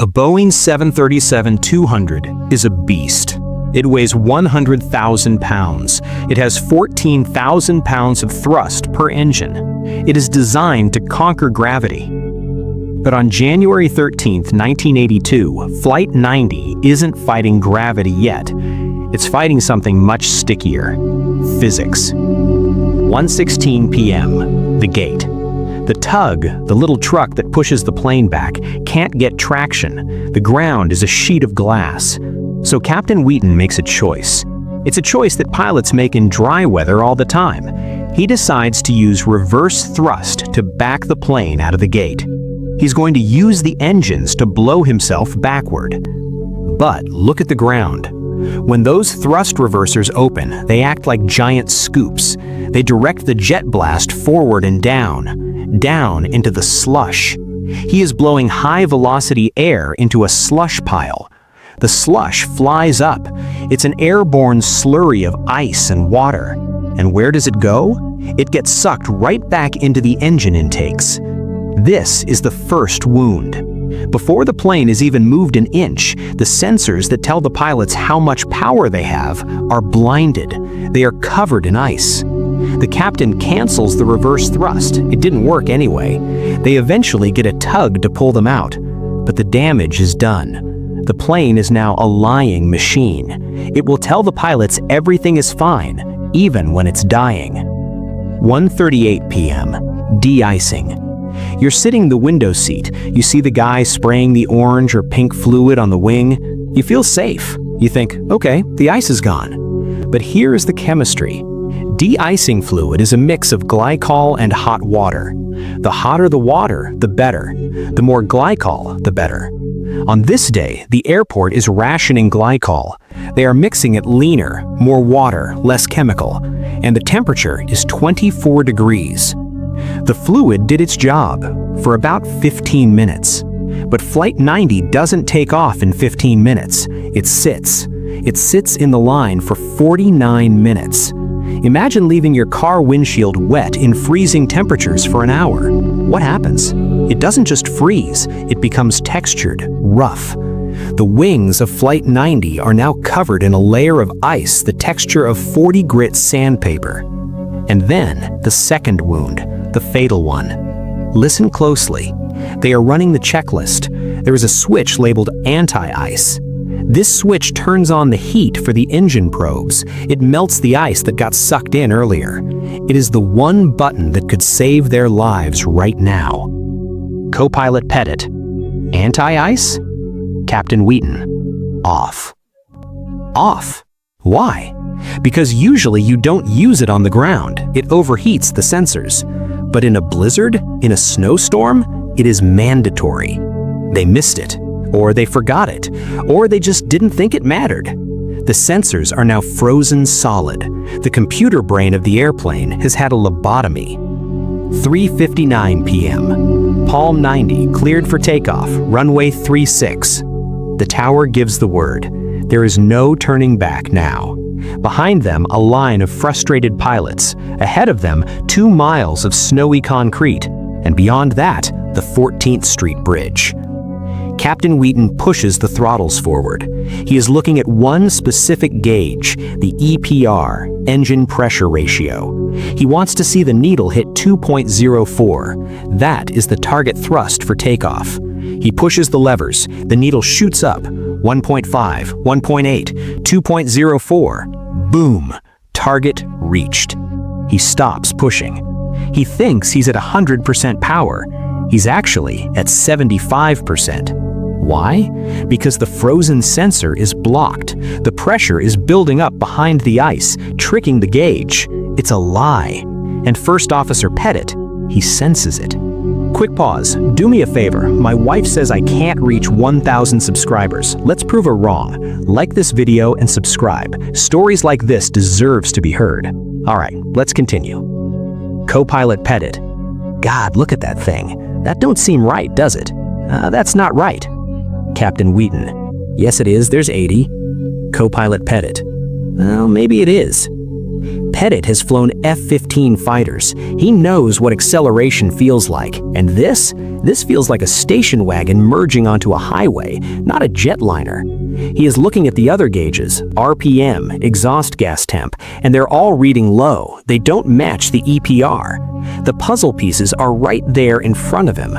A Boeing 737-200 is a beast. It weighs 100,000 pounds. It has 14,000 pounds of thrust per engine. It is designed to conquer gravity. But on January 13, 1982, Flight 90 isn't fighting gravity yet. It's fighting something much stickier: physics. 1:16 p.m., the gate. The tug, the little truck that pushes the plane back, can't get traction. The ground is a sheet of glass. So Captain Wheaton makes a choice. It's a choice that pilots make in dry weather all the time. He decides to use reverse thrust to back the plane out of the gate. He's going to use the engines to blow himself backward. But look at the ground. When those thrust reversers open, they act like giant scoops. They direct the jet blast forward and down into the slush. He is blowing high-velocity air into a slush pile. The slush flies up. It's an airborne slurry of ice and water. And where does it go? It gets sucked right back into the engine intakes. This is the first wound. Before the plane is even moved an inch, the sensors that tell the pilots how much power they have are blinded. They are covered in ice. The captain cancels the reverse thrust. It didn't work anyway. They eventually get a tug to pull them out, but the damage is done. The plane is now a lying machine. It will tell the pilots everything is fine, even when it's dying. 1:38 p.m. De-icing. You're sitting in the window seat. You see the guy spraying the orange or pink fluid on the wing. You feel safe. You think, okay, the ice is gone. But here is the chemistry. De-icing fluid is a mix of glycol and hot water. The hotter the water, the better. The more glycol, the better. On this day, the airport is rationing glycol. They are mixing it leaner, more water, less chemical, and the temperature is 24 degrees. The fluid did its job for about 15 minutes. But Flight 90 doesn't take off in 15 minutes. It sits. It sits in the line for 49 minutes. Imagine leaving your car windshield wet in freezing temperatures for an hour. What happens? It doesn't just freeze, it becomes textured, rough. The wings of Flight 90 are now covered in a layer of ice the texture of 40 grit sandpaper. And then the second wound, the fatal one. Listen closely. They are running the checklist. There is a switch labeled anti-ice. This switch turns on the heat for the engine probes. It melts the ice that got sucked in earlier. It is the one button that could save their lives right now. Co-pilot Pettit. Anti-ice? Captain Wheaton. Off. Off. Why? Because usually you don't use it on the ground. It overheats the sensors. But in a blizzard, in a snowstorm, it is mandatory. They missed it. Or they forgot it, or they just didn't think it mattered. The sensors are now frozen solid. The computer brain of the airplane has had a lobotomy. 3:59 p.m. Palm 90 cleared for takeoff, runway 36. The tower gives the word. There is no turning back now. Behind them, a line of frustrated pilots. Ahead of them, 2 miles of snowy concrete. And beyond that, the 14th Street Bridge. Captain Wheaton pushes the throttles forward. He is looking at one specific gauge, the EPR, engine pressure ratio. He wants to see the needle hit 2.04. That is the target thrust for takeoff. He pushes the levers. The needle shoots up. 1.5, 1.8, 2.04. Boom! Target reached. He stops pushing. He thinks he's at 100% power. He's actually at 75%. Why? Because the frozen sensor is blocked. The pressure is building up behind the ice, tricking the gauge. It's a lie. And First Officer Pettit, he senses it. Quick pause. Do me a favor. My wife says I can't reach 1,000 subscribers. Let's prove her wrong. Like this video and subscribe. Stories like this deserves to be heard. All right, let's continue. Co-pilot Pettit. God, look at that thing. That don't seem right, does it? That's not right. Captain Wheaton. Yes, it is. There's 80. Co-pilot Pettit. Well, maybe it is. Pettit has flown F-15 fighters. He knows what acceleration feels like, and this feels like a station wagon merging onto a highway, not a jetliner. He is looking at the other gauges, RPM, exhaust gas temp, and they're all reading low. They don't match the EPR. The puzzle pieces are right there in front of him.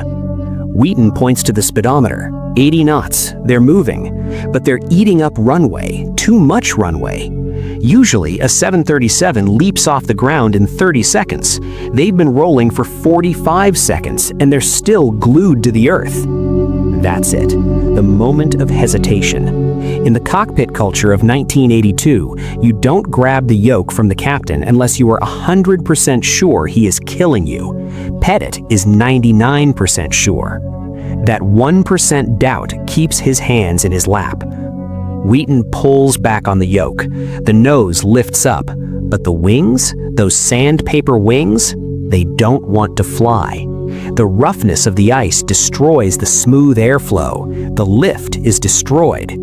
Wheaton points to the speedometer. 80 knots. They're moving, but they're eating up runway, too much runway. Usually, a 737 leaps off the ground in 30 seconds. They've been rolling for 45 seconds, and they're still glued to the earth. That's it, the moment of hesitation. In the cockpit culture of 1982, you don't grab the yoke from the captain unless you are 100% sure he is killing you. Pettit is 99% sure. That 1% doubt keeps his hands in his lap. Wheaton pulls back on the yoke. The nose lifts up, but the wings, those sandpaper wings, they don't want to fly. The roughness of the ice destroys the smooth airflow. The lift is destroyed.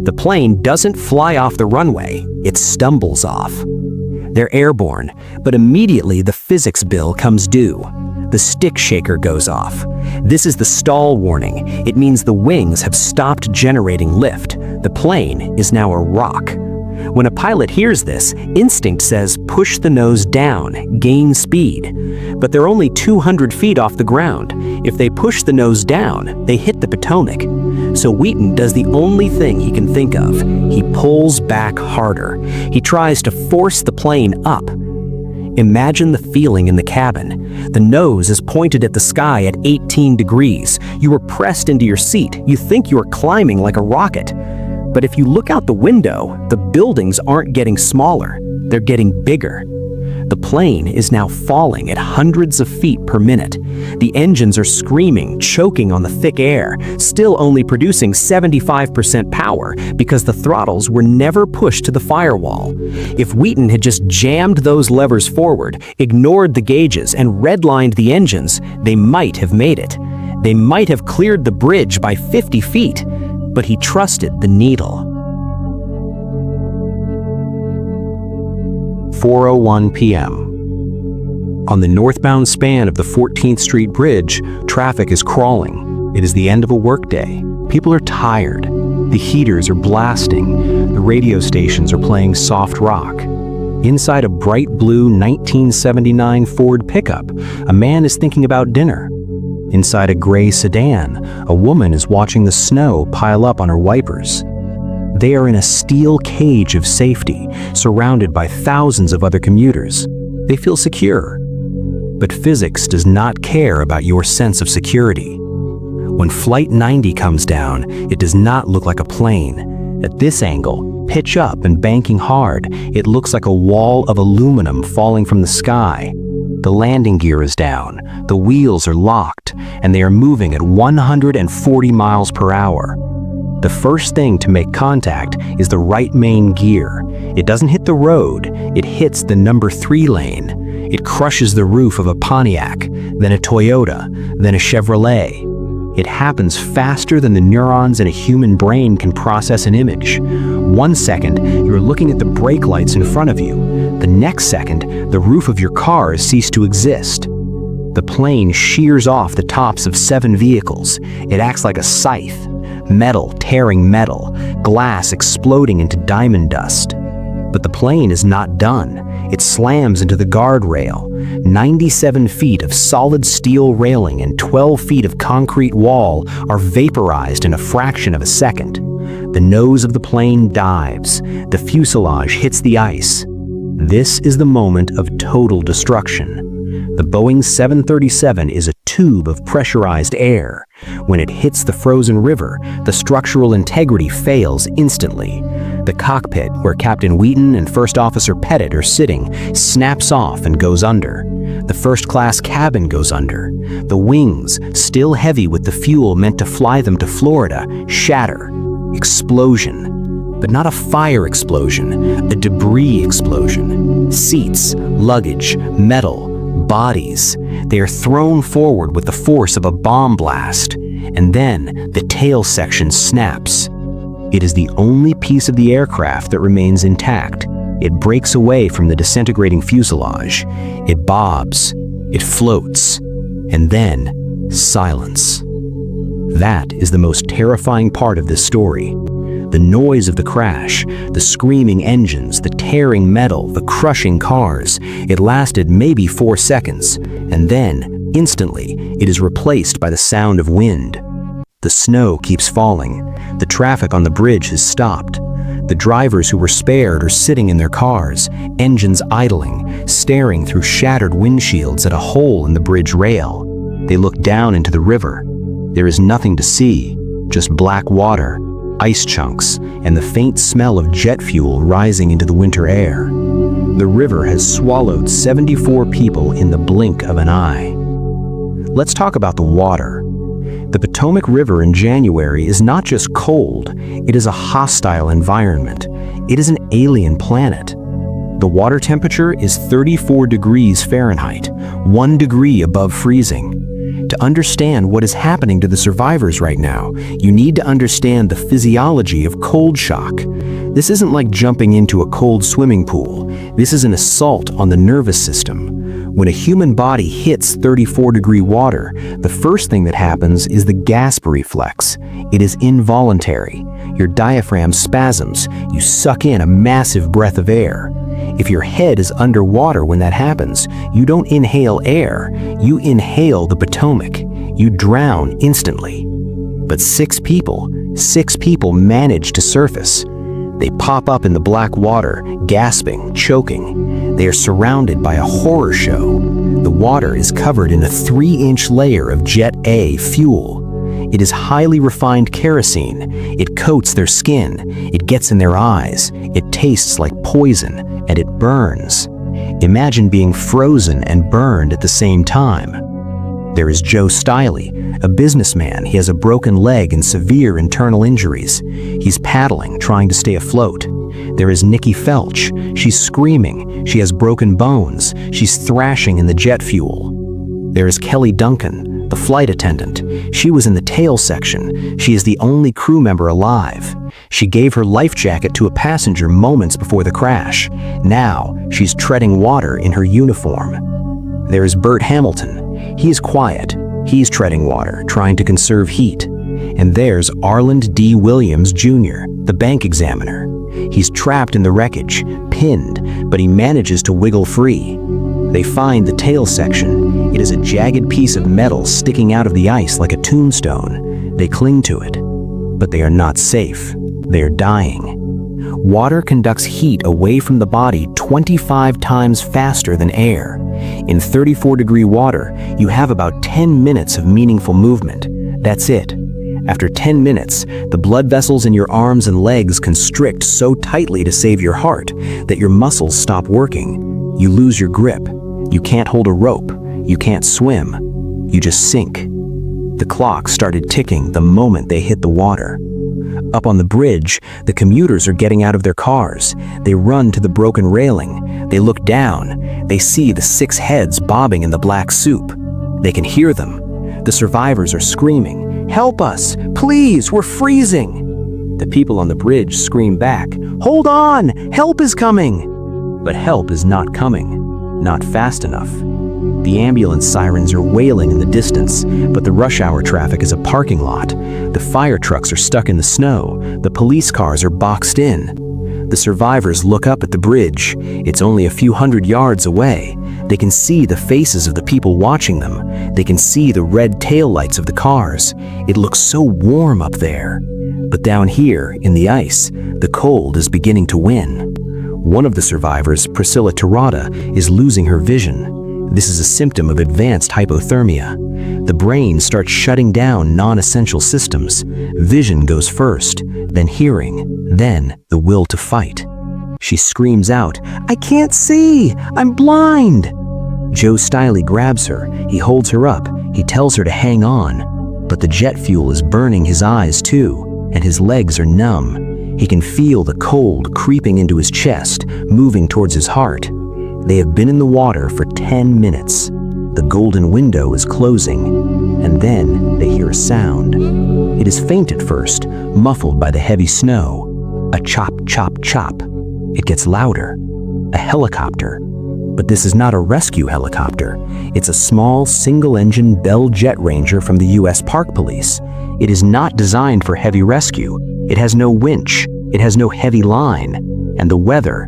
The plane doesn't fly off the runway, it stumbles off. They're airborne, but immediately the physics bill comes due. The stick shaker goes off. This is the stall warning. It means the wings have stopped generating lift. The plane is now a rock. When a pilot hears this, instinct says push the nose down, gain speed. But they're only 200 feet off the ground. If they push the nose down, they hit the Potomac. So Wheaton does the only thing he can think of. He pulls back harder. He tries to force the plane up. Imagine the feeling in the cabin. The nose is pointed at the sky at 18 degrees. You are pressed into your seat. You think you are climbing like a rocket. But if you look out the window, the buildings aren't getting smaller. They're getting bigger. The plane is now falling at hundreds of feet per minute. The engines are screaming, choking on the thick air, still only producing 75% power because the throttles were never pushed to the firewall. If Wheaton had just jammed those levers forward, ignored the gauges, and redlined the engines, they might have made it. They might have cleared the bridge by 50 feet, but he trusted the needle. 4:01 p.m. On the northbound span of the 14th Street Bridge, traffic is crawling. It is the end of a workday. People are tired. The heaters are blasting. The radio stations are playing soft rock. Inside a bright blue 1979 Ford pickup, a man is thinking about dinner. Inside a gray sedan, a woman is watching the snow pile up on her wipers. They are in a steel cage of safety, surrounded by thousands of other commuters. They feel secure. But physics does not care about your sense of security. When Flight 90 comes down, it does not look like a plane. At this angle, pitch up and banking hard, it looks like a wall of aluminum falling from the sky. The landing gear is down, the wheels are locked, and they are moving at 140 miles per hour. The first thing to make contact is the right main gear. It doesn't hit the road, it hits the number 3 lane. It crushes the roof of a Pontiac, then a Toyota, then a Chevrolet. It happens faster than the neurons in a human brain can process an image. 1 second, you're looking at the brake lights in front of you. The next second, the roof of your car has ceased to exist. The plane shears off the tops of 7 vehicles. It acts like a scythe. Metal tearing metal, glass exploding into diamond dust. But the plane is not done. It slams into the guardrail. 97 feet of solid steel railing and 12 feet of concrete wall are vaporized in a fraction of a second. The nose of the plane dives. The fuselage hits the ice. This is the moment of total destruction. The Boeing 737 is a tube of pressurized air. When it hits the frozen river, the structural integrity fails instantly. The cockpit, where Captain Wheaton and First Officer Pettit are sitting, snaps off and goes under. The first-class cabin goes under. The wings, still heavy with the fuel meant to fly them to Florida, shatter. Explosion. But not a fire explosion, a debris explosion. Seats, luggage, metal, bodies. They are thrown forward with the force of a bomb blast. And then the tail section snaps. It is the only piece of the aircraft that remains intact. It breaks away from the disintegrating fuselage. It bobs, it floats, and then silence. That is the most terrifying part of this story. The noise of the crash, the screaming engines, the tearing metal, the crushing cars. It lasted maybe 4 seconds, and then, instantly, it is replaced by the sound of wind. The snow keeps falling. The traffic on the bridge has stopped. The drivers who were spared are sitting in their cars, engines idling, staring through shattered windshields at a hole in the bridge rail. They look down into the river. There is nothing to see, just black water, ice chunks, and the faint smell of jet fuel rising into the winter air. The river has swallowed 74 people in the blink of an eye. Let's talk about the water. The Potomac River in January is not just cold, it is a hostile environment. It is an alien planet. The water temperature is 34 degrees Fahrenheit, 1 degree above freezing. To understand what is happening to the survivors right now, you need to understand the physiology of cold shock. This isn't like jumping into a cold swimming pool. This is an assault on the nervous system. When a human body hits 34-degree water, the first thing that happens is the gasp reflex. It is involuntary. Your diaphragm spasms. You suck in a massive breath of air. If your head is underwater when that happens, you don't inhale air, you inhale the Potomac. You drown instantly. But six people manage to surface. They pop up in the black water, gasping, choking. They are surrounded by a horror show. The water is covered in a 3-inch layer of Jet A fuel. It is highly refined kerosene. It coats their skin. It gets in their eyes. It tastes like poison, and it burns. Imagine being frozen and burned at the same time. There is Joe Stiley, a businessman. He has a broken leg and severe internal injuries. He's paddling, trying to stay afloat. There is Nikki Felch. She's screaming. She has broken bones. She's thrashing in the jet fuel. There is Kelly Duncan, the flight attendant. She was in the tail section. She is the only crew member alive. She gave her life jacket to a passenger moments before the crash. Now, she's treading water in her uniform. There is Bert Hamilton. He is quiet. He's treading water, trying to conserve heat. And there's Arland D. Williams, Jr., the bank examiner. He's trapped in the wreckage, pinned, but he manages to wiggle free. They find the tail section. It is a jagged piece of metal sticking out of the ice like a tombstone. They cling to it, but they are not safe. They are dying. Water conducts heat away from the body 25 times faster than air. In 34-degree water, you have about 10 minutes of meaningful movement. That's it. After 10 minutes, the blood vessels in your arms and legs constrict so tightly to save your heart that your muscles stop working. You lose your grip. You can't hold a rope. You can't swim. You just sink. The clock started ticking the moment they hit the water. Up on the bridge, the commuters are getting out of their cars. They run to the broken railing. They look down. They see the 6 heads bobbing in the black soup. They can hear them. The survivors are screaming, "Help us! Please, we're freezing!" The people on the bridge scream back, "Hold on! Help is coming!" But help is not coming. Not fast enough. The ambulance sirens are wailing in the distance, but the rush hour traffic is a parking lot. The fire trucks are stuck in the snow. The police cars are boxed in. The survivors look up at the bridge. It's only a few hundred yards away. They can see the faces of the people watching them. They can see the red taillights of the cars. It looks so warm up there. But down here, in the ice, the cold is beginning to win. One of the survivors, Priscilla Tirada, is losing her vision. This is a symptom of advanced hypothermia. The brain starts shutting down non-essential systems. Vision goes first, then hearing, then the will to fight. She screams out, "I can't see! I'm blind!" Joe Stiley grabs her. He holds her up. He tells her to hang on. But the jet fuel is burning his eyes too, and his legs are numb. He can feel the cold creeping into his chest, moving towards his heart. They have been in the water for 10 minutes. The golden window is closing, and then they hear a sound. It is faint at first, muffled by the heavy snow. A chop, chop, chop. It gets louder. a helicopter. But this is not a rescue helicopter. It's a small, single-engine Bell Jet Ranger from the U.S. Park Police. It is not designed for heavy rescue. It has no winch. It has no heavy line. And the weather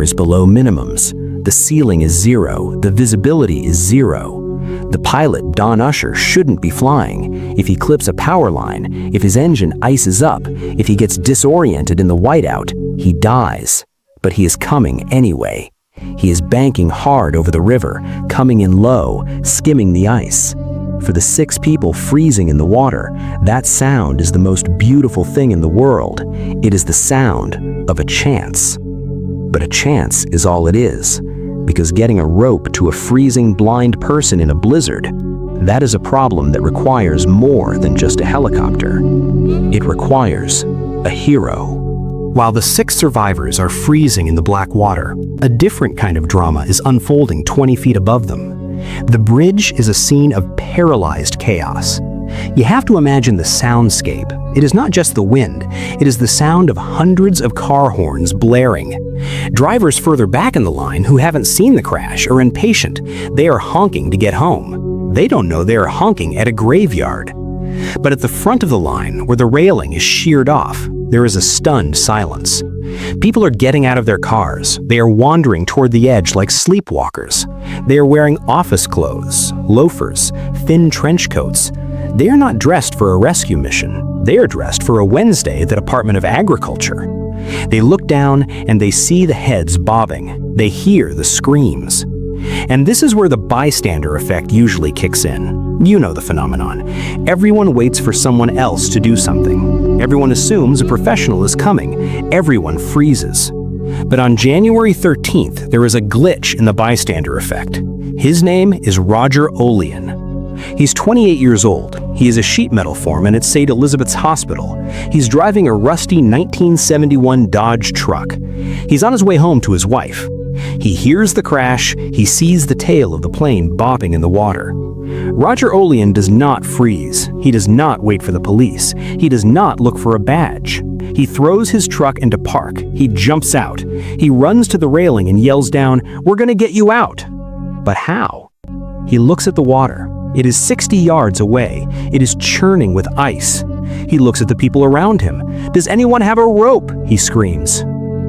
is below minimums. The ceiling is 0. The visibility is 0. The pilot, Don Usher, shouldn't be flying. If he clips a power line, if his engine ices up, if he gets disoriented in the whiteout, he dies. But he is coming anyway. He is banking hard over the river, coming in low, skimming the ice. For the 6 people freezing in the water, that sound is the most beautiful thing in the world. It is the sound of a chance. But a chance is all it is, because getting a rope to a freezing blind person in a blizzard, that is a problem that requires more than just a helicopter. It requires a hero. While the 6 survivors are freezing in the black water, a different kind of drama is unfolding 20 feet above them. The bridge is a scene of paralyzed chaos. You have to imagine the soundscape. It is not just the wind, it is the sound of hundreds of car horns blaring. Drivers further back in the line who haven't seen the crash are impatient. They are honking to get home. They don't know they are honking at a graveyard. But at the front of the line, where the railing is sheared off, there is a stunned silence. People are getting out of their cars. They are wandering toward the edge like sleepwalkers. They are wearing office clothes, loafers, thin trench coats. They are not dressed for a rescue mission. They are dressed for a Wednesday at the Department of Agriculture. They look down and they see the heads bobbing. They hear the screams. And this is where the bystander effect usually kicks in. You know the phenomenon. Everyone waits for someone else to do something. Everyone assumes a professional is coming. Everyone freezes. But on January 13th, there is a glitch in the bystander effect. His name is Roger Olian. He's 28 years old. He is a sheet metal foreman at St. Elizabeth's Hospital. He's driving a rusty 1971 Dodge truck. He's on his way home to his wife. He hears the crash. He sees the tail of the plane bobbing in the water. Roger Olian does not freeze. He does not wait for the police. He does not look for a badge. He throws his truck into park. He jumps out. He runs to the railing and yells down, "We're gonna get you out." But how? He looks at the water. It is 60 yards away. It is churning with ice. He looks at the people around him. "Does anyone have a rope?" he screams.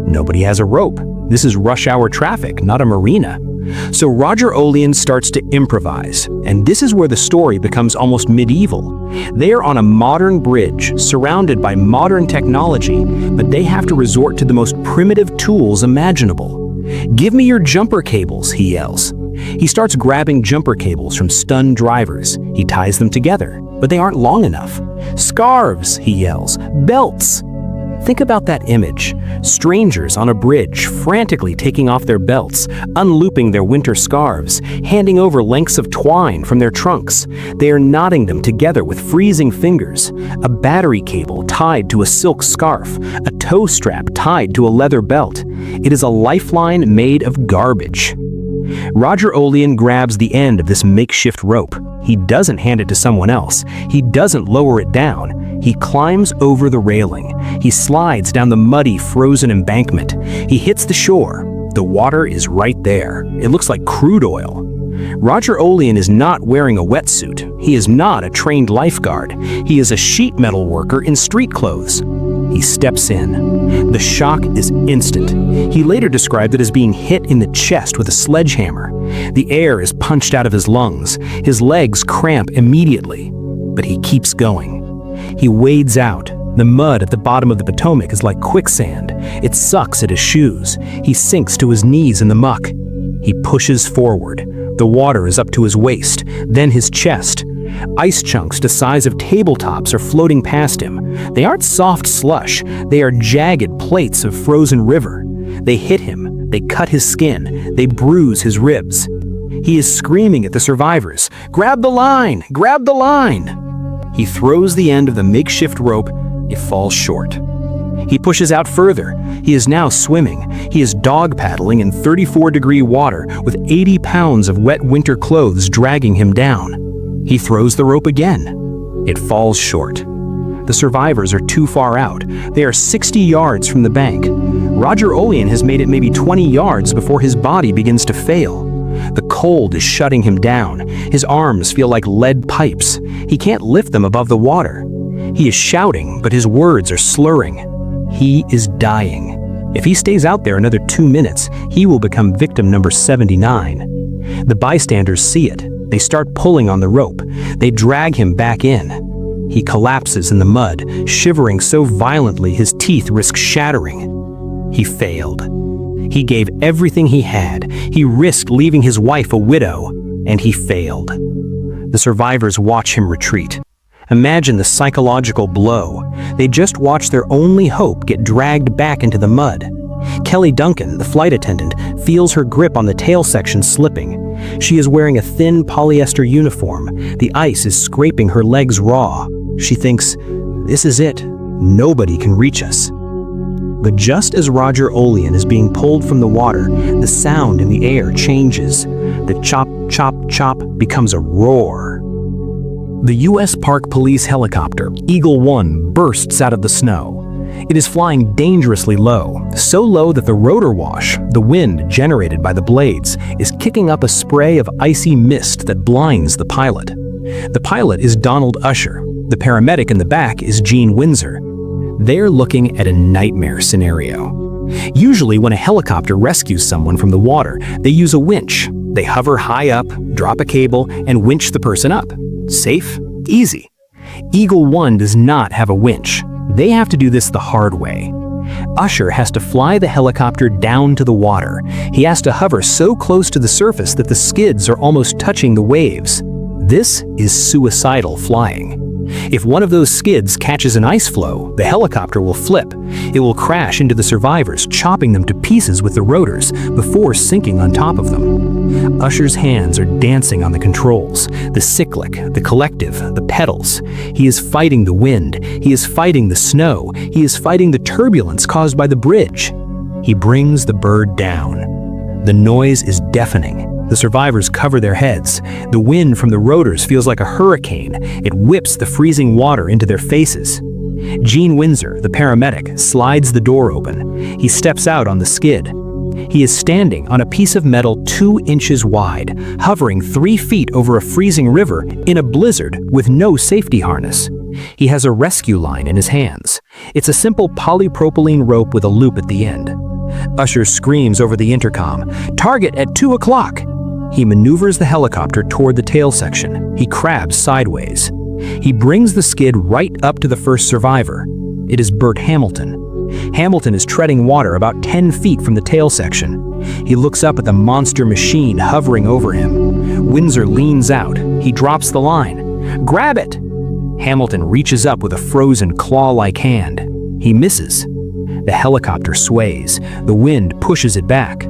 Nobody has a rope. This is rush hour traffic, not a marina. So Roger Olian starts to improvise, and this is where the story becomes almost medieval. They are on a modern bridge, surrounded by modern technology, but they have to resort to the most primitive tools imaginable. "Give me your jumper cables," he yells. He starts grabbing jumper cables from stunned drivers. He ties them together, but they aren't long enough. "Scarves," he yells. "Belts." Think about that image. Strangers on a bridge, frantically taking off their belts, unlooping their winter scarves, handing over lengths of twine from their trunks. They are knotting them together with freezing fingers. A battery cable tied to a silk scarf, a tow strap tied to a leather belt. It is a lifeline made of garbage. Roger Olian grabs the end of this makeshift rope. He doesn't hand it to someone else. He doesn't lower it down. He climbs over the railing. He slides down the muddy, frozen embankment. He hits the shore. The water is right there. It looks like crude oil. Roger Olian is not wearing a wetsuit. He is not a trained lifeguard. He is a sheet metal worker in street clothes. He steps in. The shock is instant. He later described it as being hit in the chest with a sledgehammer. The air is punched out of his lungs. His legs cramp immediately. But he keeps going. He wades out. The mud at the bottom of the Potomac is like quicksand. It sucks at his shoes. He sinks to his knees in the muck. He pushes forward. The water is up to his waist, then his chest. Ice chunks the size of tabletops are floating past him. They aren't soft slush. They are jagged plates of frozen river. They hit him. They cut his skin. They bruise his ribs. He is screaming at the survivors, "Grab the line! Grab the line!" He throws the end of the makeshift rope. It falls short. He pushes out further. He is now swimming. He is dog paddling in 34-degree water with 80 pounds of wet winter clothes dragging him down. He throws the rope again. It falls short. The survivors are too far out. They are 60 yards from the bank. Roger Olian has made it maybe 20 yards before his body begins to fail. The cold is shutting him down. His arms feel like lead pipes. He can't lift them above the water. He is shouting, but his words are slurring. He is dying. If he stays out there another 2 minutes, he will become victim number 79. The bystanders see it. They start pulling on the rope. They drag him back in. He collapses in the mud, shivering so violently his teeth risk shattering. He failed. He gave everything he had. He risked leaving his wife a widow, and he failed. The survivors watch him retreat. Imagine the psychological blow. They just watched their only hope get dragged back into the mud. Kelly Duncan, the flight attendant, feels her grip on the tail section slipping. She is wearing a thin polyester uniform. The ice is scraping her legs raw. She thinks, "This is it. Nobody can reach us." But just as Roger Olian is being pulled from the water, the sound in the air changes. The chop, chop, chop becomes a roar. The U.S. Park Police helicopter, Eagle 1, bursts out of the snow. It is flying dangerously low, so low that the rotor wash, the wind generated by the blades, is kicking up a spray of icy mist that blinds the pilot. The pilot is Donald Usher. The paramedic in the back is Gene Windsor. They're looking at a nightmare scenario. Usually when a helicopter rescues someone from the water, they use a winch. They hover high up, drop a cable, and winch the person up. Safe? Easy. Eagle 1 does not have a winch. They have to do this the hard way. Usher has to fly the helicopter down to the water. He has to hover so close to the surface that the skids are almost touching the waves. This is suicidal flying. If one of those skids catches an ice floe, the helicopter will flip. It will crash into the survivors, chopping them to pieces with the rotors before sinking on top of them. Usher's hands are dancing on the controls, the cyclic, the collective, the pedals. He is fighting the wind. He is fighting the snow. He is fighting the turbulence caused by the bridge. He brings the bird down. The noise is deafening. The survivors cover their heads. The wind from the rotors feels like a hurricane. It whips the freezing water into their faces. Gene Windsor, the paramedic, slides the door open. He steps out on the skid. He is standing on a piece of metal 2 inches wide, hovering 3 feet over a freezing river in a blizzard with no safety harness. He has a rescue line in his hands. It's a simple polypropylene rope with a loop at the end. Usher screams over the intercom, "Target at 2 o'clock!" He maneuvers the helicopter toward the tail section. He crabs sideways. He brings the skid right up to the first survivor. It is Burt Hamilton. Hamilton is treading water about 10 feet from the tail section. He looks up at the monster machine hovering over him. Windsor leans out. He drops the line. "Grab it!" Hamilton reaches up with a frozen claw-like hand. He misses. The helicopter sways. The wind pushes it back.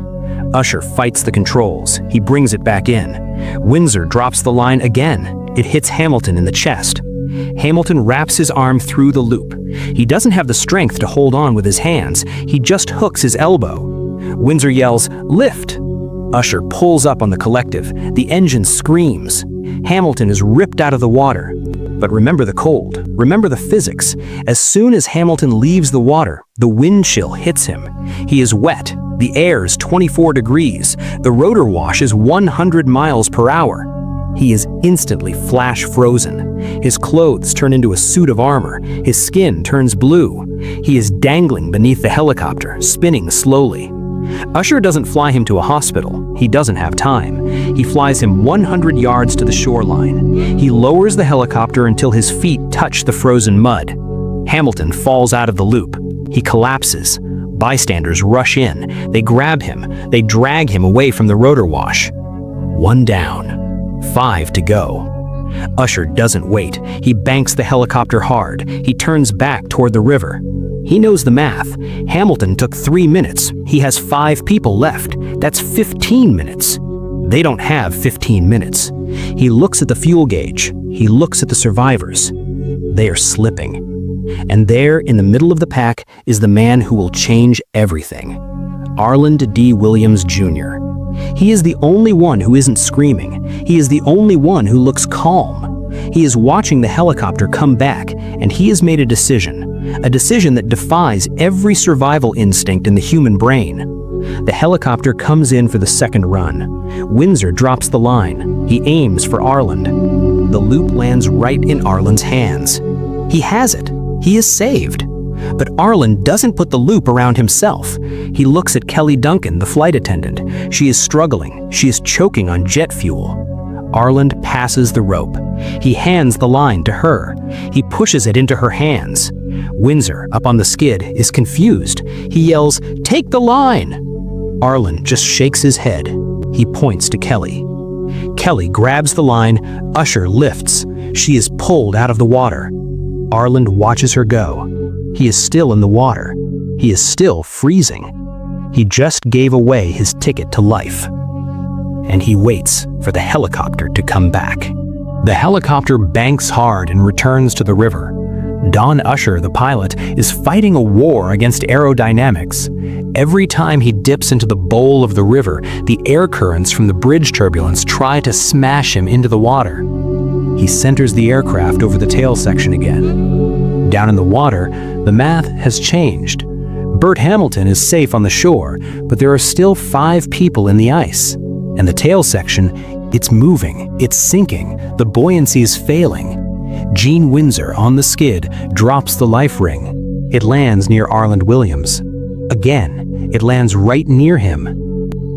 Usher fights the controls. He brings it back in. Windsor drops the line again. It hits Hamilton in the chest. Hamilton wraps his arm through the loop. He doesn't have the strength to hold on with his hands. He just hooks his elbow. Windsor yells, "Lift!" Usher pulls up on the collective. The engine screams. Hamilton is ripped out of the water. But remember the cold. Remember the physics. As soon as Hamilton leaves the water, the wind chill hits him. He is wet. The air is 24 degrees. The rotor wash is 100 miles per hour. He is instantly flash frozen. His clothes turn into a suit of armor. His skin turns blue. He is dangling beneath the helicopter, spinning slowly. Usher doesn't fly him to a hospital. He doesn't have time. He flies him 100 yards to the shoreline. He lowers the helicopter until his feet touch the frozen mud. Hamilton falls out of the loop. He collapses. Bystanders rush in. They grab him. They drag him away from the rotor wash. 1 down. 5 to go. Usher doesn't wait. He banks the helicopter hard. He turns back toward the river. He knows the math. Hamilton took 3 minutes. He has 5 people left. That's 15 minutes. They don't have 15 minutes. He looks at the fuel gauge. He looks at the survivors. They are slipping. And there, in the middle of the pack, is the man who will change everything. Arland D. Williams, Jr. He is the only one who isn't screaming. He is the only one who looks calm. He is watching the helicopter come back, and he has made a decision. a decision that defies every survival instinct in the human brain. The helicopter comes in for the second run. Windsor drops the line. He aims for Arland. The loop lands right in Arland's hands. He has it. He is saved. But Arland doesn't put the loop around himself. He looks at Kelly Duncan, the flight attendant. She is struggling. She is choking on jet fuel. Arland passes the rope. He hands the line to her. He pushes it into her hands. Windsor, up on the skid, is confused. He yells, "Take the line!" Arland just shakes his head. He points to Kelly. Kelly grabs the line. Usher lifts. She is pulled out of the water. Arland watches her go. He is still in the water. He is still freezing. He just gave away his ticket to life. And he waits for the helicopter to come back. The helicopter banks hard and returns to the river. Don Usher, the pilot, is fighting a war against aerodynamics. Every time he dips into the bowl of the river, the air currents from the bridge turbulence try to smash him into the water. He centers the aircraft over the tail section again. Down in the water, the math has changed. Bert Hamilton is safe on the shore, but there are still 5 people in the ice. And the tail section, it's moving, it's sinking, the buoyancy is failing. Gene Windsor, on the skid, drops the life ring. It lands near Arland Williams. Again, it lands right near him.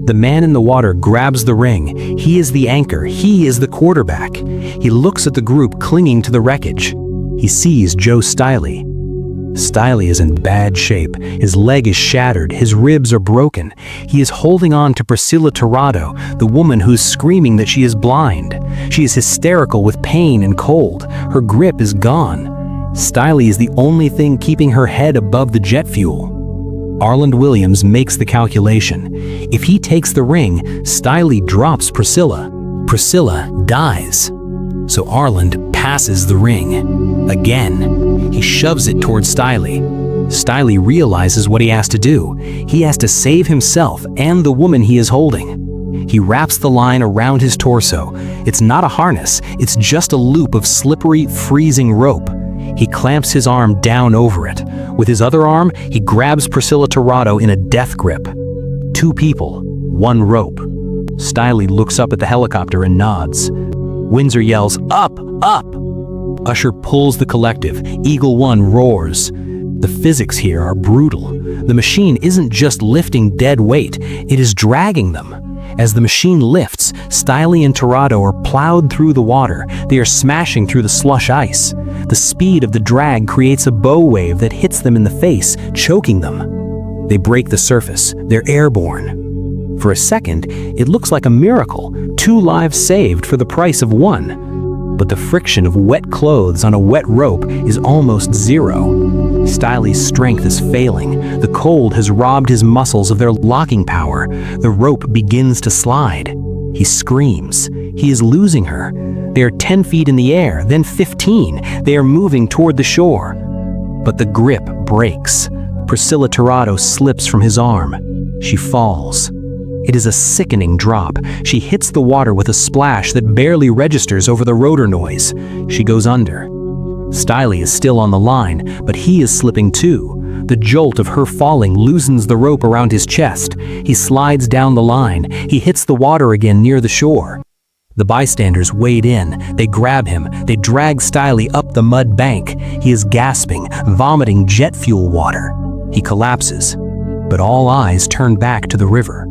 The man in the water grabs the ring. He is the anchor. He is the quarterback. He looks at the group clinging to the wreckage. He sees Joe Stiley. Stiley is in bad shape. His leg is shattered. His ribs are broken. He is holding on to Priscilla Tirado, the woman who's screaming that she is blind. She is hysterical with pain and cold. Her grip is gone. Stiley is the only thing keeping her head above the jet fuel. Arland Williams makes the calculation. If he takes the ring, Stiley drops Priscilla. Priscilla dies. So Arland passes the ring. Again, he shoves it towards Stiley. Stiley realizes what he has to do. He has to save himself and the woman he is holding. He wraps the line around his torso. It's not a harness, it's just a loop of slippery, freezing rope. He clamps his arm down over it. With his other arm, he grabs Priscilla Tirado in a death grip. 2 people, 1 rope. Stiley looks up at the helicopter and nods. Windsor yells, "Up! Up!" Usher pulls the collective. Eagle One roars. The physics here are brutal. The machine isn't just lifting dead weight, it is dragging them. As the machine lifts, Stiley and Tirado are plowed through the water. They are smashing through the slush ice. The speed of the drag creates a bow wave that hits them in the face, choking them. They break the surface. They're airborne. For a second, it looks like a miracle. 2 lives saved for the price of 1. But the friction of wet clothes on a wet rope is almost 0. Stiley's strength is failing. The cold has robbed his muscles of their locking power. The rope begins to slide. He screams. He is losing her. They are 10 feet in the air, then 15. They are moving toward the shore. But the grip breaks. Priscilla Tirado slips from his arm. She falls. It is a sickening drop. She hits the water with a splash that barely registers over the rotor noise. She goes under. Stiley is still on the line, but he is slipping too. The jolt of her falling loosens the rope around his chest. He slides down the line. He hits the water again near the shore. The bystanders wade in. They grab him. They drag Stiley up the mud bank. He is gasping, vomiting jet fuel water. He collapses, but all eyes turn back to the river.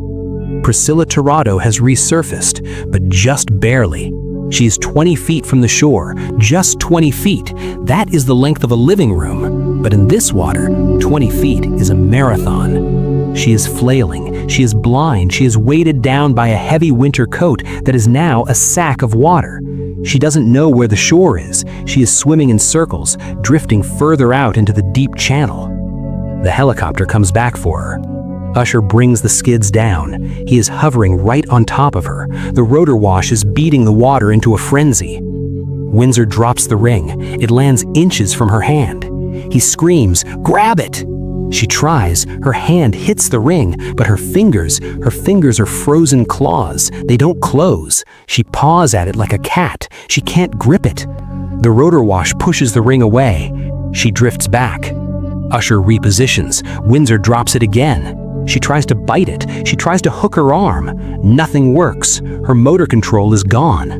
Priscilla Tirado has resurfaced, but just barely. She is 20 feet from the shore, just 20 feet. That is the length of a living room. But in this water, 20 feet is a marathon. She is flailing. She is blind. She is weighted down by a heavy winter coat that is now a sack of water. She doesn't know where the shore is. She is swimming in circles, drifting further out into the deep channel. The helicopter comes back for her. Usher brings the skids down. He is hovering right on top of her. The rotor wash is beating the water into a frenzy. Windsor drops the ring. It lands inches from her hand. He screams, "Grab it!" She tries. Her hand hits the ring, but her fingers are frozen claws. They don't close. She paws at it like a cat. She can't grip it. The rotor wash pushes the ring away. She drifts back. Usher repositions. Windsor drops it again. She tries to bite it. She tries to hook her arm. Nothing works. Her motor control is gone.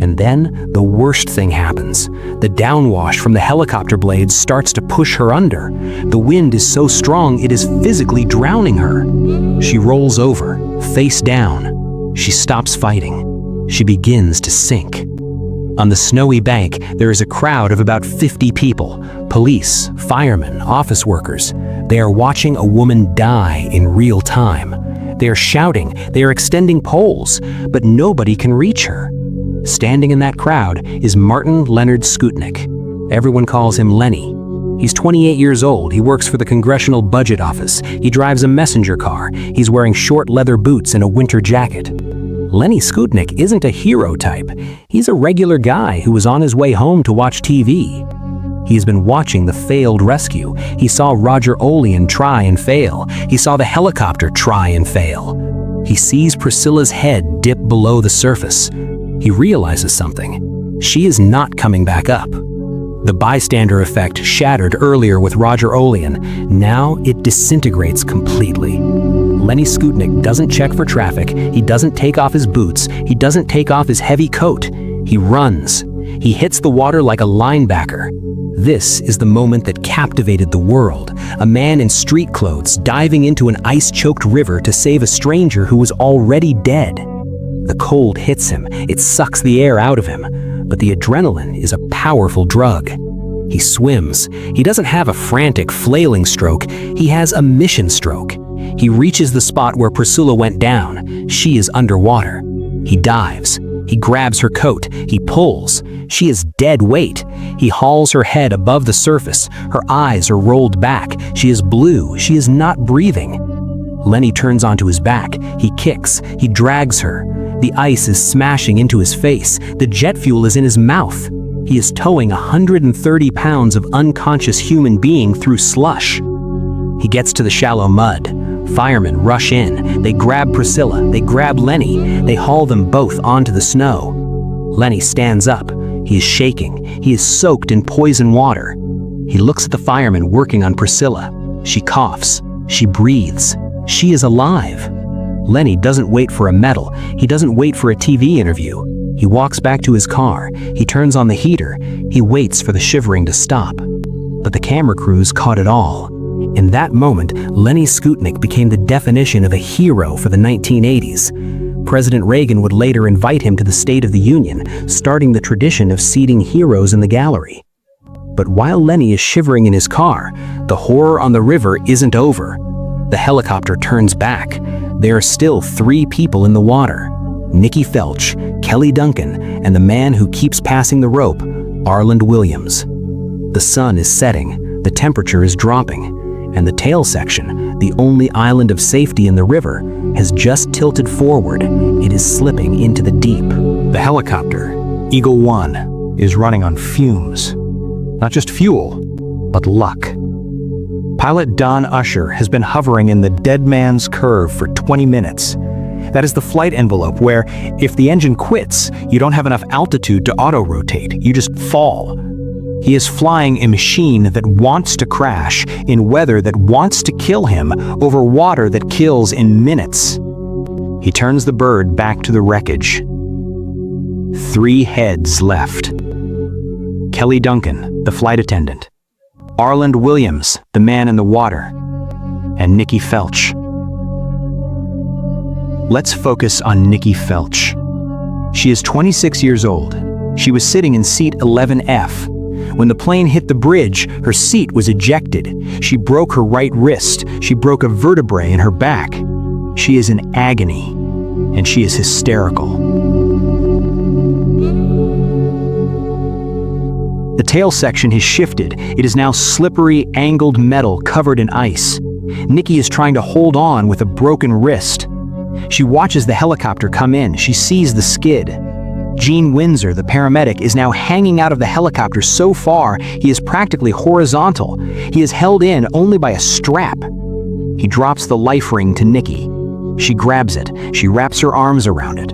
And then the worst thing happens. The downwash from the helicopter blades starts to push her under. The wind is so strong it is physically drowning her. She rolls over, face down. She stops fighting. She begins to sink. On the snowy bank, there is a crowd of about 50 people. Police, firemen, office workers. They are watching a woman die in real time. They are shouting, they are extending poles, but nobody can reach her. Standing in that crowd is Martin Leonard Skutnik. Everyone calls him Lenny. He's 28 years old. He works for the Congressional Budget Office. He drives a messenger car. He's wearing short leather boots and a winter jacket. Lenny Skutnik isn't a hero type. He's a regular guy who was on his way home to watch TV. He's been watching the failed rescue. He saw Roger Olian try and fail. He saw the helicopter try and fail. He sees Priscilla's head dip below the surface. He realizes something. She is not coming back up. The bystander effect shattered earlier with Roger Olian. Now it disintegrates completely. Lenny Skutnik doesn't check for traffic. He doesn't take off his boots. He doesn't take off his heavy coat. He runs. He hits the water like a linebacker. This is the moment that captivated the world. A man in street clothes diving into an ice-choked river to save a stranger who was already dead. The cold hits him. It sucks the air out of him. But the adrenaline is a powerful drug. He swims. He doesn't have a frantic, flailing stroke. He has a mission stroke. He reaches the spot where Priscilla went down. She is underwater. He dives. He grabs her coat. He pulls. She is dead weight. He hauls her head above the surface. Her eyes are rolled back. She is blue. She is not breathing. Lenny turns onto his back. He kicks. He drags her. The ice is smashing into his face. The jet fuel is in his mouth. He is towing 130 pounds of unconscious human being through slush. He gets to the shallow mud. Firemen rush in. They grab Priscilla. They grab Lenny. They haul them both onto the snow. Lenny stands up. He is shaking. He is soaked in poison water. He looks at the firemen working on Priscilla. She coughs. She breathes. She is alive. Lenny doesn't wait for a medal. He doesn't wait for a TV interview. He walks back to his car. He turns on the heater. He waits for the shivering to stop. But the camera crews caught it all. In that moment, Lenny Skutnik became the definition of a hero for the 1980s. President Reagan would later invite him to the State of the Union, starting the tradition of seating heroes in the gallery. But while Lenny is shivering in his car, the horror on the river isn't over. The helicopter turns back. There are still 3 people in the water: Nikki Felch, Kelly Duncan, and the man who keeps passing the rope, Arland Williams. The sun is setting, the temperature is dropping, and the tail section, the only island of safety in the river, has just tilted forward. It is slipping into the deep. The helicopter, Eagle 1, is running on fumes. Not just fuel, but luck. Pilot Don Usher has been hovering in the dead man's curve for 20 minutes. That is the flight envelope where, if the engine quits, you don't have enough altitude to auto-rotate. You just fall. He is flying a machine that wants to crash in weather that wants to kill him over water that kills in minutes. He turns the bird back to the wreckage. 3 heads left. Kelly Duncan, the flight attendant. Arland Williams, the man in the water. And Nikki Felch. Let's focus on Nikki Felch. She is 26 years old. She was sitting in seat 11F. When the plane hit the bridge, her seat was ejected. She broke her right wrist. She broke a vertebrae in her back. She is in agony, and she is hysterical. The tail section has shifted. It is now slippery, angled metal covered in ice. Nikki is trying to hold on with a broken wrist. She watches the helicopter come in. She sees the skid. Gene Windsor, the paramedic, is now hanging out of the helicopter so far he is practically horizontal. He is held in only by a strap. He drops the life ring to Nikki. She grabs it. She wraps her arms around it.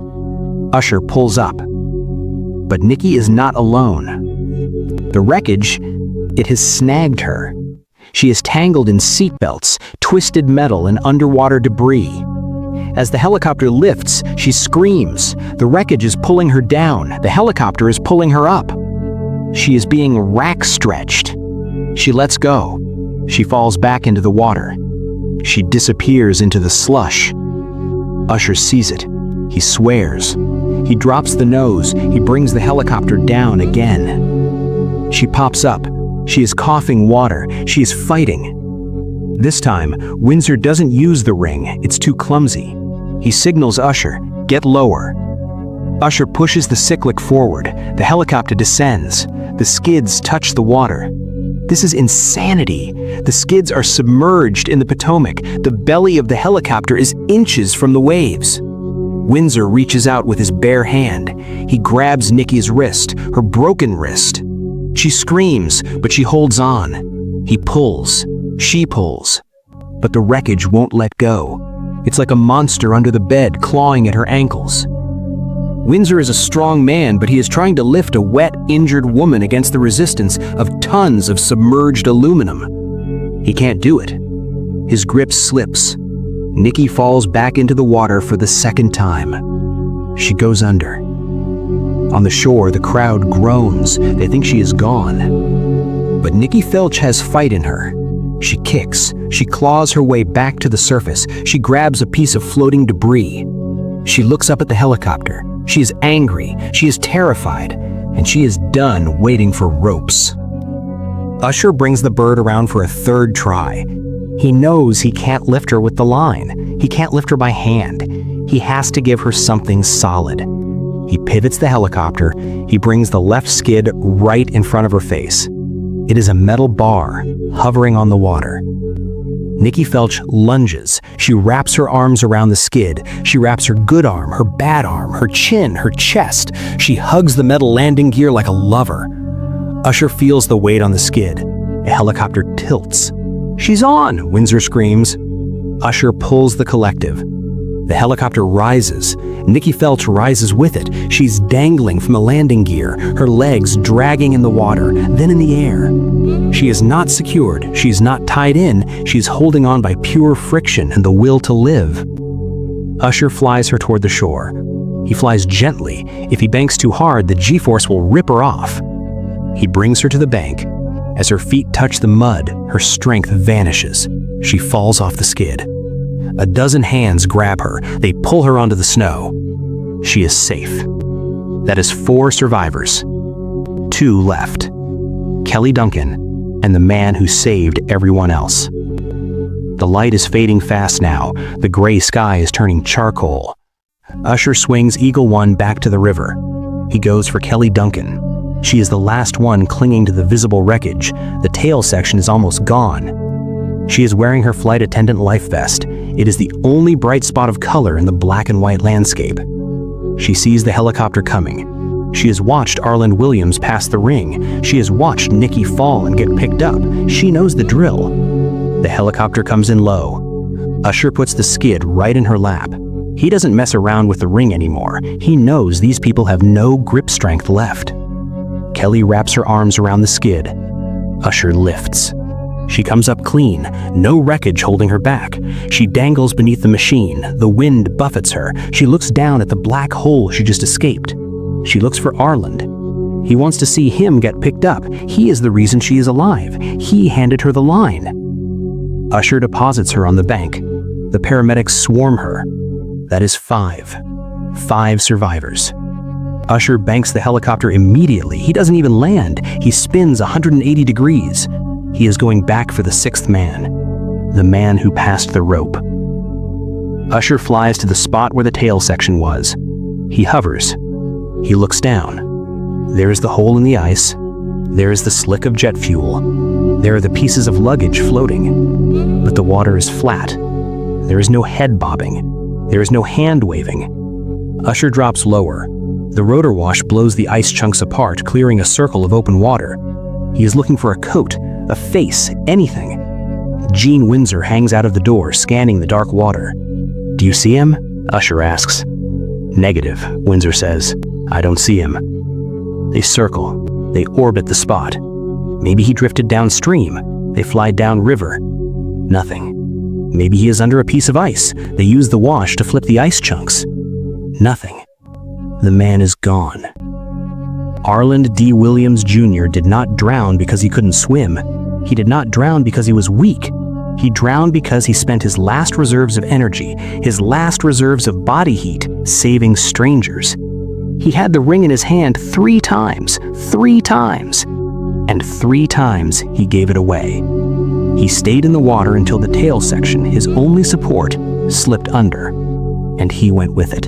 Usher pulls up. But Nikki is not alone. The wreckage, it has snagged her. She is tangled in seatbelts, twisted metal, and underwater debris. As the helicopter lifts, she screams. The wreckage is pulling her down. The helicopter is pulling her up. She is being rack-stretched. She lets go. She falls back into the water. She disappears into the slush. Usher sees it. He swears. He drops the nose. He brings the helicopter down again. She pops up. She is coughing water. She is fighting. This time, Windsor doesn't use the ring. It's too clumsy. He signals Usher, "Get lower." Usher pushes the cyclic forward. The helicopter descends. The skids touch the water. This is insanity. The skids are submerged in the Potomac. The belly of the helicopter is inches from the waves. Windsor reaches out with his bare hand. He grabs Nikki's wrist, her broken wrist. She screams, but she holds on. He pulls. She pulls. But the wreckage won't let go. It's like a monster under the bed, clawing at her ankles. Windsor is a strong man, but he is trying to lift a wet, injured woman against the resistance of tons of submerged aluminum. He can't do it. His grip slips. Nikki falls back into the water for the second time. She goes under. On the shore, the crowd groans. They think she is gone. But Nikki Felch has fight in her. She kicks. She claws her way back to the surface. She grabs a piece of floating debris. She looks up at the helicopter. She is angry. She is terrified. And she is done waiting for ropes. Usher brings the bird around for a third try. He knows he can't lift her with the line. He can't lift her by hand. He has to give her something solid. He pivots the helicopter. He brings the left skid right in front of her face. It is a metal bar hovering on the water. Nikki Felch lunges. She wraps her arms around the skid. She wraps her good arm, her bad arm, her chin, her chest. She hugs the metal landing gear like a lover. Usher feels the weight on the skid. A helicopter tilts. "She's on!" Windsor screams. Usher pulls the collective. The helicopter rises. Nikki Felch rises with it. She's dangling from the landing gear, her legs dragging in the water, then in the air. She is not secured. She's not tied in. She's holding on by pure friction and the will to live. Usher flies her toward the shore. He flies gently. If he banks too hard, the G-force will rip her off. He brings her to the bank. As her feet touch the mud, her strength vanishes. She falls off the skid. A dozen hands grab her. They pull her onto the snow. She is safe. That is 4 survivors. 2 left. Kelly Duncan and the man who saved everyone else. The light is fading fast now. The gray sky is turning charcoal. Usher swings Eagle One back to the river. He goes for Kelly Duncan. She is the last one clinging to the visible wreckage. The tail section is almost gone. She is wearing her flight attendant life vest. It is the only bright spot of color in the black and white landscape. She sees the helicopter coming. She has watched Arlen Williams pass the ring. She has watched Nikki fall and get picked up. She knows the drill. The helicopter comes in low. Usher puts the skid right in her lap. He doesn't mess around with the ring anymore. He knows these people have no grip strength left. Kelly wraps her arms around the skid. Usher lifts. She comes up clean, no wreckage holding her back. She dangles beneath the machine. The wind buffets her. She looks down at the black hole she just escaped. She looks for Arland. He wants to see him get picked up. He is the reason she is alive. He handed her the line. Usher deposits her on the bank. The paramedics swarm her. That is 5. 5 survivors. Usher banks the helicopter immediately. He doesn't even land. He spins 180 degrees. He is going back for the 6th man, the man who passed the rope. Usher flies to the spot where the tail section was. He hovers. He looks down. There is the hole in the ice. There is the slick of jet fuel. There are the pieces of luggage floating. But the water is flat. There is no head bobbing. There is no hand waving. Usher drops lower. The rotor wash blows the ice chunks apart, clearing a circle of open water. He is looking for a coat, a face, anything. Gene Windsor hangs out of the door, scanning the dark water. "Do you see him?" Usher asks. "Negative," Windsor says. "I don't see him." They circle. They orbit the spot. Maybe he drifted downstream. They fly downriver. Nothing. Maybe he is under a piece of ice. They use the wash to flip the ice chunks. Nothing. The man is gone. Arland D. Williams Jr. did not drown because he couldn't swim. He did not drown because he was weak. He drowned because he spent his last reserves of energy, his last reserves of body heat, saving strangers. He had the ring in his hand 3 times, 3 times. And 3 times he gave it away. He stayed in the water until the tail section, his only support, slipped under, and he went with it.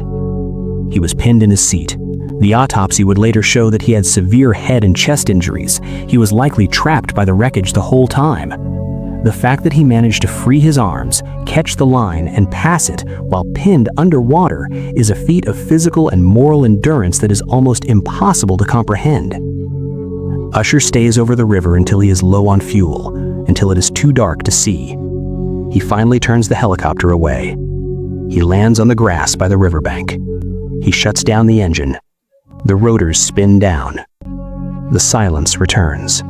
He was pinned in his seat. The autopsy would later show that he had severe head and chest injuries. He was likely trapped by the wreckage the whole time. The fact that he managed to free his arms, catch the line, and pass it while pinned underwater is a feat of physical and moral endurance that is almost impossible to comprehend. Usher stays over the river until he is low on fuel, until it is too dark to see. He finally turns the helicopter away. He lands on the grass by the riverbank. He shuts down the engine. The rotors spin down. The silence returns.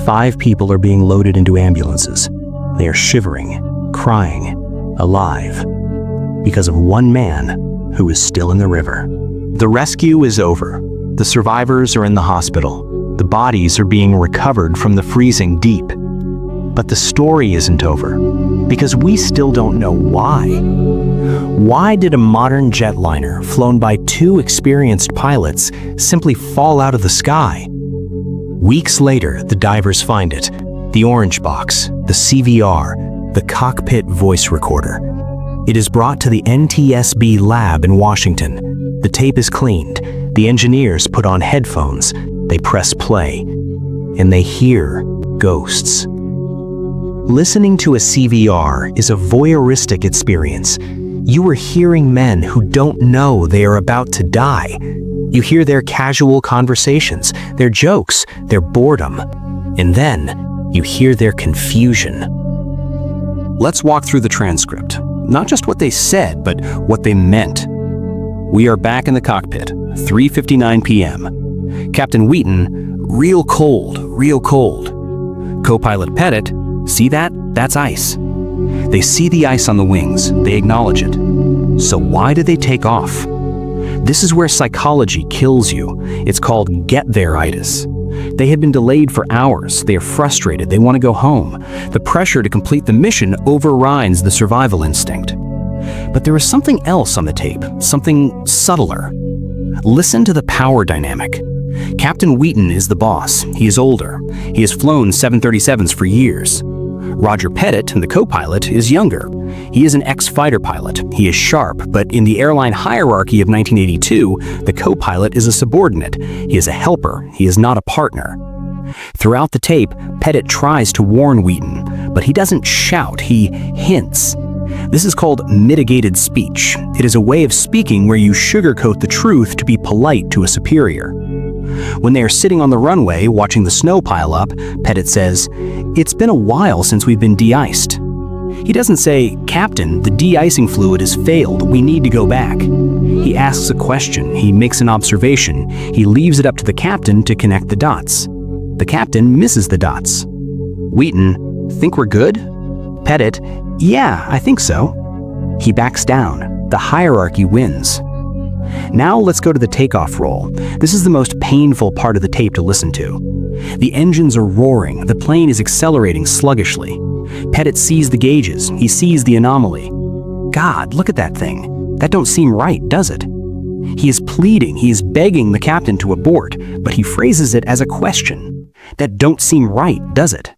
5 people are being loaded into ambulances. They are shivering, crying, alive, because of one man who is still in the river. The rescue is over. The survivors are in the hospital. The bodies are being recovered from the freezing deep. But the story isn't over, because we still don't know why. Why did a modern jetliner flown by 2 experienced pilots simply fall out of the sky? Weeks later, the divers find it. The orange box, the CVR, the cockpit voice recorder. It is brought to the NTSB lab in Washington. The tape is cleaned. The engineers put on headphones. They press play, and they hear ghosts. Listening to a CVR is a voyeuristic experience. You are hearing men who don't know they are about to die. You hear their casual conversations, their jokes, their boredom, and then you hear their confusion. Let's walk through the transcript. Not just what they said, but what they meant. We are back in the cockpit, 3:59 p.m. Captain Wheaton, real cold, real cold. Co-pilot Pettit, see that? That's ice. They see the ice on the wings. They acknowledge it. So why did they take off? This is where psychology kills you. It's called get-there-itis. They had been delayed for hours. They are frustrated. They want to go home. The pressure to complete the mission overrides the survival instinct. But there is something else on the tape, something subtler. Listen to the power dynamic. Captain Wheaton is the boss. He is older. He has flown 737s for years. Roger Pettit, the co-pilot, is younger. He is an ex-fighter pilot. He is sharp, but in the airline hierarchy of 1982, the co-pilot is a subordinate. He is a helper. He is not a partner. Throughout the tape, Pettit tries to warn Wheaton, but he doesn't shout. He hints. This is called mitigated speech. It is a way of speaking where you sugarcoat the truth to be polite to a superior. When they are sitting on the runway watching the snow pile up, Pettit says, "It's been a while since we've been de-iced." He doesn't say, "Captain, the de-icing fluid has failed. We need to go back." He asks a question. He makes an observation. He leaves it up to the captain to connect the dots. The captain misses the dots. Wheaton, "Think we're good?" Pettit, "Yeah, I think so." He backs down. The hierarchy wins. Now let's go to the takeoff roll. This is the most painful part of the tape to listen to. The engines are roaring. The plane is accelerating sluggishly. Pettit sees the gauges. He sees the anomaly. God, look at that thing. That don't seem right, does it? He is pleading. He is begging the captain to abort, but he phrases it as a question. That don't seem right, does it?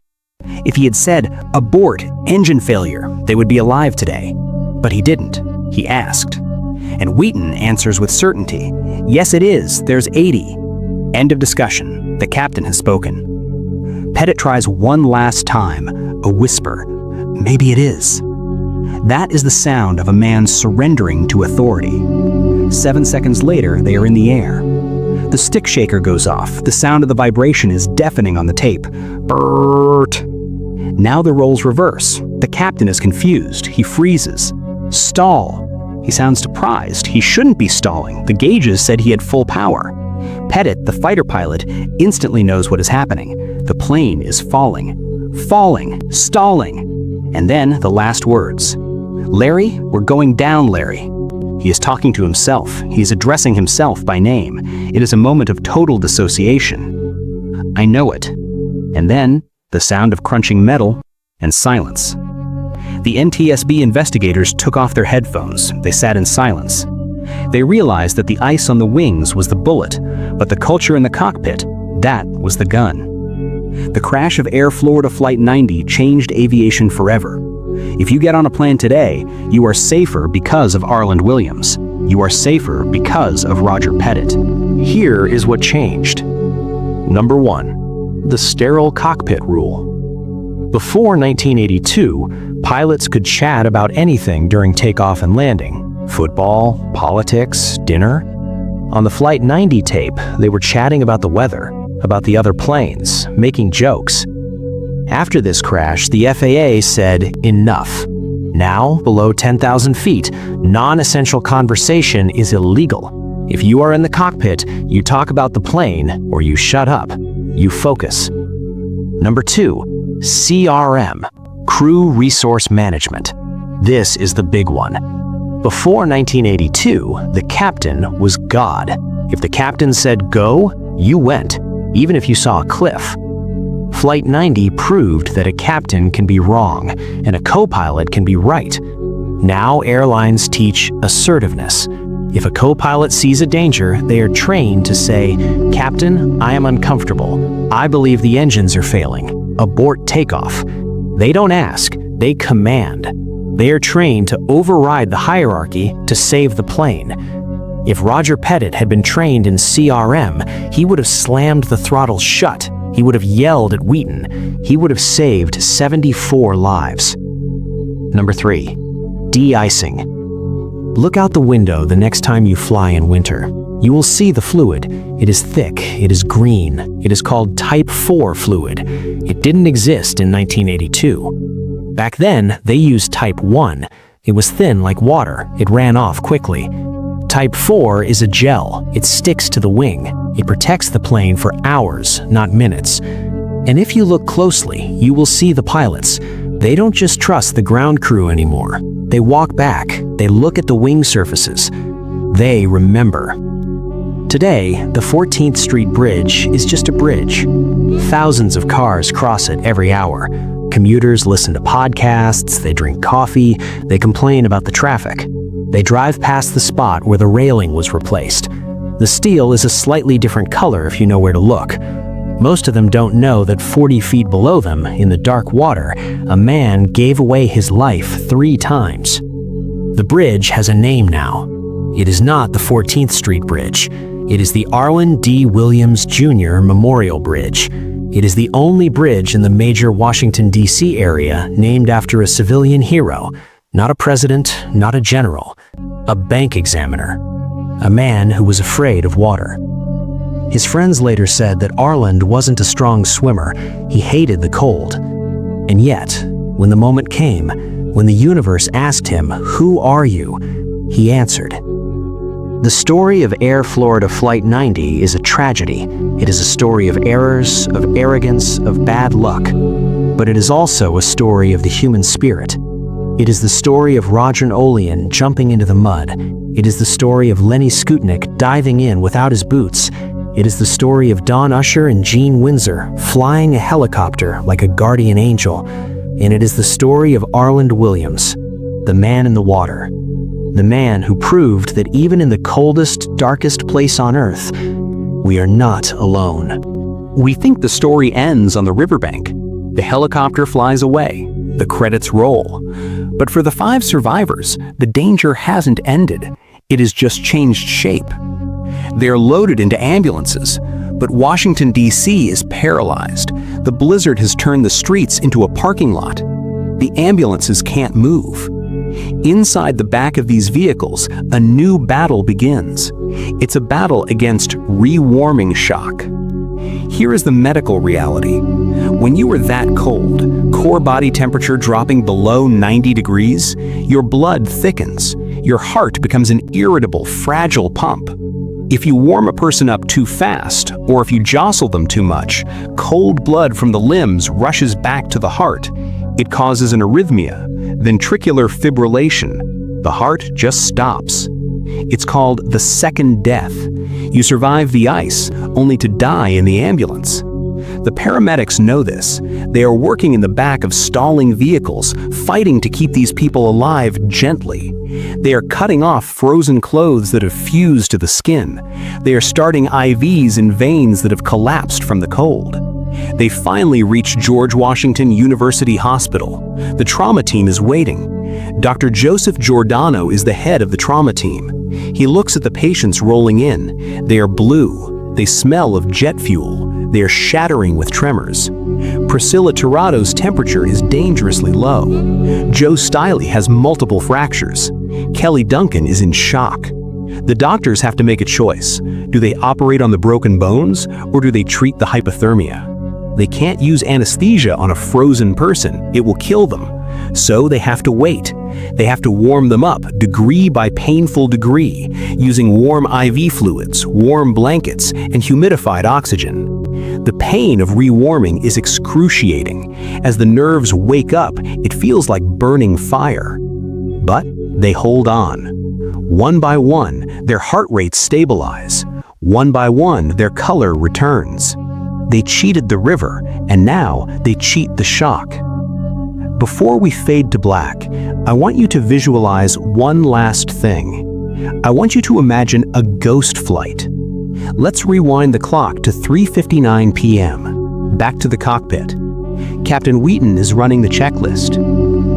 If he had said, "Abort, engine failure," they would be alive today. But he didn't. He asked. And Wheaton answers with certainty, "Yes, it is. There's 80. End of discussion. The captain has spoken. Pettit tries one last time, a whisper. "Maybe it is." That is the sound of a man surrendering to authority. 7 seconds later, they are in the air. The stick shaker goes off. The sound of the vibration is deafening on the tape. Brrrt. Now the roles reverse. The captain is confused. He freezes. Stall. He sounds surprised. He shouldn't be stalling. The gauges said he had full power. Pettit, the fighter pilot, instantly knows what is happening. The plane is falling. falling, stalling. And then the last words. "Larry, we're going down, Larry." He is talking to himself. He is addressing himself by name. It is a moment of total dissociation. I know it. And then, the sound of crunching metal and silence. The NTSB investigators took off their headphones. They sat in silence. They realized that the ice on the wings was the bullet, but the culture in the cockpit, that was the gun. The crash of Air Florida Flight 90 changed aviation forever. If you get on a plane today, you are safer because of Arland Williams. You are safer because of Roger Pettit. Here is what changed. Number 1. The sterile cockpit rule. Before 1982, pilots could chat about anything during takeoff and landing. Football, politics, dinner. On the Flight 90 tape, they were chatting about the weather, about the other planes, making jokes. After this crash, the FAA said, enough. Now, below 10,000 feet, non-essential conversation is illegal. If you are in the cockpit, you talk about the plane, or you shut up. You focus. Number 2, CRM, Crew Resource Management. This is the big one. Before 1982, the captain was God. If the captain said go, you went, even if you saw a cliff. Flight 90 proved that a captain can be wrong, and a co-pilot can be right. Now airlines teach assertiveness. If a co-pilot sees a danger, they are trained to say, "Captain, I am uncomfortable. I believe the engines are failing. Abort takeoff." They don't ask, they command. They are trained to override the hierarchy to save the plane. If Roger Pettit had been trained in CRM, he would have slammed the throttle shut. He would have yelled at Wheaton. He would have saved 74 lives. Number 3, de-icing. Look out the window the next time you fly in winter. You will see the fluid. It is thick, it is green. It is called Type 4 fluid. It didn't exist in 1982. Back then, they used Type 1. It was thin like water. It ran off quickly. Type 4 is a gel. It sticks to the wing. It protects the plane for hours, not minutes. And if you look closely, you will see the pilots. They don't just trust the ground crew anymore. They walk back. They look at the wing surfaces. They remember. Today, the 14th Street Bridge is just a bridge. Thousands of cars cross it every hour. Commuters listen to podcasts, they drink coffee, they complain about the traffic. They drive past the spot where the railing was replaced. The steel is a slightly different color if you know where to look. Most of them don't know that 40 feet below them, in the dark water, a man gave away his life 3 times. The bridge has a name now. It is not the 14th Street Bridge. It is the Arland D. Williams Jr. Memorial Bridge. It is the only bridge in the major Washington, D.C. area named after a civilian hero, not a president, not a general, a bank examiner, a man who was afraid of water. His friends later said that Arland wasn't a strong swimmer. He hated the cold. And yet, when the moment came, when the universe asked him, "Who are you?" he answered. The story of Air Florida Flight 90 is a tragedy. It is a story of errors, of arrogance, of bad luck. But it is also a story of the human spirit. It is the story of Roger Olian jumping into the mud. It is the story of Lenny Skutnik diving in without his boots. It is the story of Don Usher and Gene Windsor flying a helicopter like a guardian angel. And it is the story of Arland Williams, the man in the water. The man who proved that even in the coldest, darkest place on Earth, we are not alone. We think the story ends on the riverbank. The helicopter flies away. The credits roll. But for the 5 survivors, the danger hasn't ended. It has just changed shape. They are loaded into ambulances, but Washington, D.C. is paralyzed. The blizzard has turned the streets into a parking lot. The ambulances can't move. Inside the back of these vehicles, a new battle begins. It's a battle against rewarming shock. Here is the medical reality. When you are that cold, core body temperature dropping below 90 degrees, your blood thickens. Your heart becomes an irritable, fragile pump. If you warm a person up too fast, or if you jostle them too much, cold blood from the limbs rushes back to the heart. It causes an arrhythmia, ventricular fibrillation. The heart just stops. It's called the second death. You survive the ice, only to die in the ambulance. The paramedics know this. They are working in the back of stalling vehicles, fighting to keep these people alive gently. They are cutting off frozen clothes that have fused to the skin. They are starting IVs in veins that have collapsed from the cold. They finally reach George Washington University Hospital. The trauma team is waiting. Dr. Joseph Giordano is the head of the trauma team. He looks at the patients rolling in. They are blue. They smell of jet fuel. They are shattering with tremors. Priscilla Tirado's temperature is dangerously low. Joe Stiley has multiple fractures. Kelly Duncan is in shock. The doctors have to make a choice. Do they operate on the broken bones, or do they treat the hypothermia? They can't use anesthesia on a frozen person. It will kill them. So they have to wait. They have to warm them up, degree by painful degree, using warm IV fluids, warm blankets, and humidified oxygen. The pain of rewarming is excruciating. As the nerves wake up, it feels like burning fire. But they hold on. One by one, their heart rates stabilize. One by one, their color returns. They cheated the river, and now they cheat the shock. Before we fade to black, I want you to visualize one last thing. I want you to imagine a ghost flight. Let's rewind the clock to 3:59 p.m. Back to the cockpit. Captain Wheaton is running the checklist.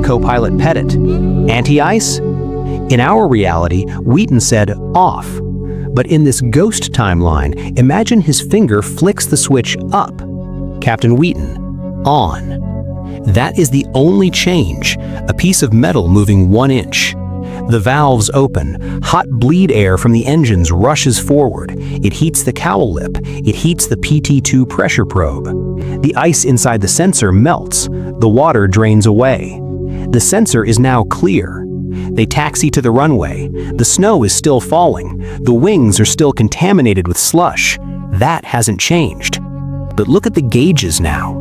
Co-pilot Pettit, anti-ice? In our reality, Wheaton said off. But in this ghost timeline, imagine his finger flicks the switch up. Captain Wheaton, on. That is the only change, a piece of metal moving 1 inch. The valves open, hot bleed air from the engines rushes forward. It heats the cowl lip, it heats the PT-2 pressure probe. The ice inside the sensor melts, the water drains away. The sensor is now clear. They taxi to the runway. The snow is still falling. The wings are still contaminated with slush. That hasn't changed. But look at the gauges now.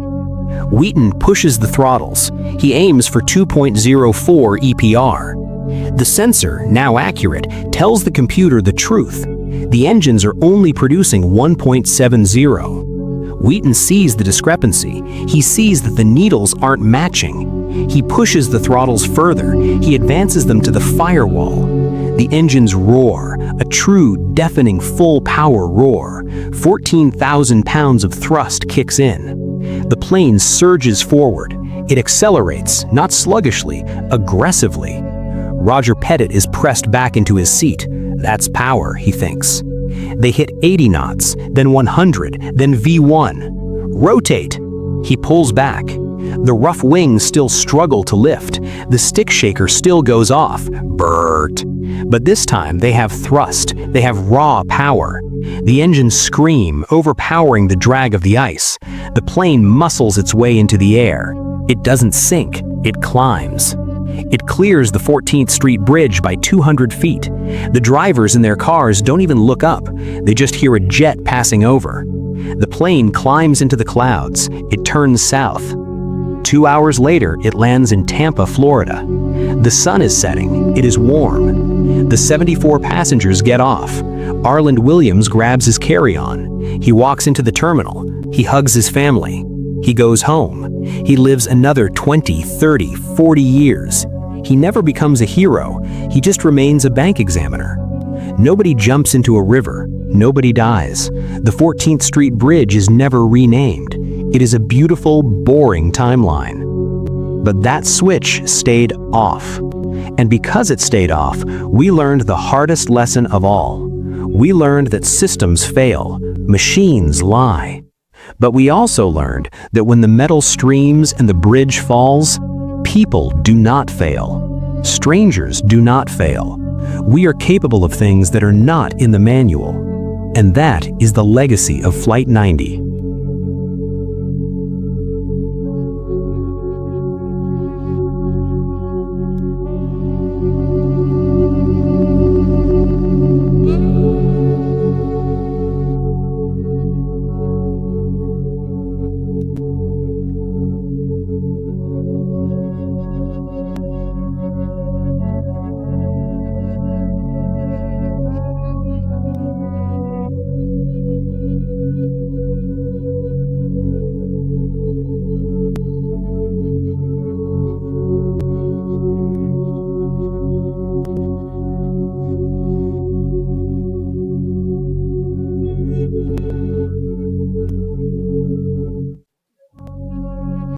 Wheaton pushes the throttles. He aims for 2.04 EPR. The sensor, now accurate, tells the computer the truth. The engines are only producing 1.70. Wheaton sees the discrepancy. He sees that the needles aren't matching. He pushes the throttles further. He advances them to the firewall. The engines roar, a true, deafening, full-power roar. 14,000 pounds of thrust kicks in. The plane surges forward. It accelerates, not sluggishly, aggressively. Roger Pettit is pressed back into his seat. That's power, he thinks. They hit 80 knots, then 100, then V1. Rotate! He pulls back. The rough wings still struggle to lift. The stick shaker still goes off. Bert. But this time they have thrust. They have raw power. The engines scream, overpowering the drag of the ice. The plane muscles its way into the air. It doesn't sink, it climbs. It clears the 14th Street Bridge by 200 feet. The drivers in their cars don't even look up. They just hear a jet passing over. The plane climbs into the clouds. It turns south. 2 hours later, it lands in Tampa, Florida. The sun is setting. It is warm. The 74 passengers get off. Arland Williams grabs his carry-on. He walks into the terminal. He hugs his family. He goes home. He lives another 20, 30, 40 years. He never becomes a hero. He just remains a bank examiner. Nobody jumps into a river. Nobody dies. The 14th Street Bridge is never renamed. It is a beautiful, boring timeline. But that switch stayed off. And because it stayed off, we learned the hardest lesson of all. We learned that systems fail, machines lie. But we also learned that when the metal streams and the bridge falls, people do not fail. Strangers do not fail. We are capable of things that are not in the manual. And that is the legacy of Flight 90.